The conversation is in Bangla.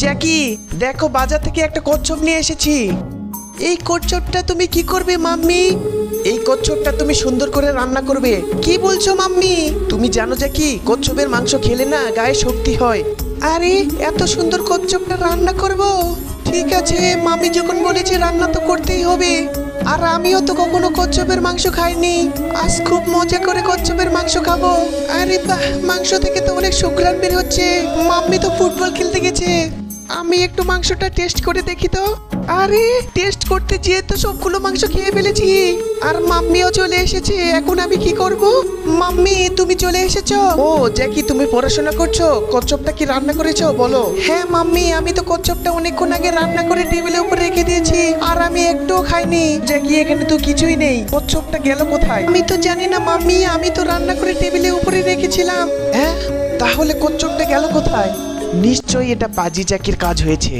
জ্যাকি, দেখো বাজার থেকে একটা কচ্ছপ নিয়ে এসেছি। এই কচ্ছপটা তুমি কি করবে মাম্মি? এই কচ্ছপটা তুমি সুন্দর করে রান্না করবে। কি বলছো মাম্মি? তুমি জানো জ্যাকি, কচ্ছপের মাংস খেলে না গায়ে শক্তি হয়। আরে এত সুন্দর কচ্ছপটা রান্না করব? ঠিক আছে, মাম্মি যখন বলেছে রান্না তো করতেই হবে। আর আমিও তো কখনো কচ্ছপের মাংস খাইনি, আজ খুব মজা করে কচ্ছপের মাংস খাবো। আরে বাহ, মাংস থেকে তো অনেক সুঘ্রাণ বের হচ্ছে। মাম্মি তো ফুটবল খেলতে গেছে, আমি একটু মাংসটা টেস্ট করে দেখি তো। আরে টেস্ট করতে যেয়ে তো সবগুলো মাংস খেয়ে ফেলেছি, আর মাম্মিও চলে এসেছে। এখন আমি কি করব? মাম্মি তুমি চলে এসেছো? ও জ্যাকি, তুমি পড়াশোনা করছো? কচ্ছপটা কি রান্না করেছো বলো? হ্যাঁ মাম্মি, আমি তো কচ্ছপটা অনেকক্ষণ আগে রান্না করে টেবিলের উপর রেখে দিয়েছি, আর আমি একটুও খাইনি। জ্যাকি, এখানে তো কিছুই নেই, কচ্ছপটা গেল কোথায়? আমি তো জানি না মাম্মি, আমি তো রান্না করে টেবিলের উপরে রেখেছিলাম। হ্যাঁ, তাহলে কচ্ছপটা গেল কোথায়? নিশ্চয়ই এটা পাজি জ্যাকির কাজ হয়েছে।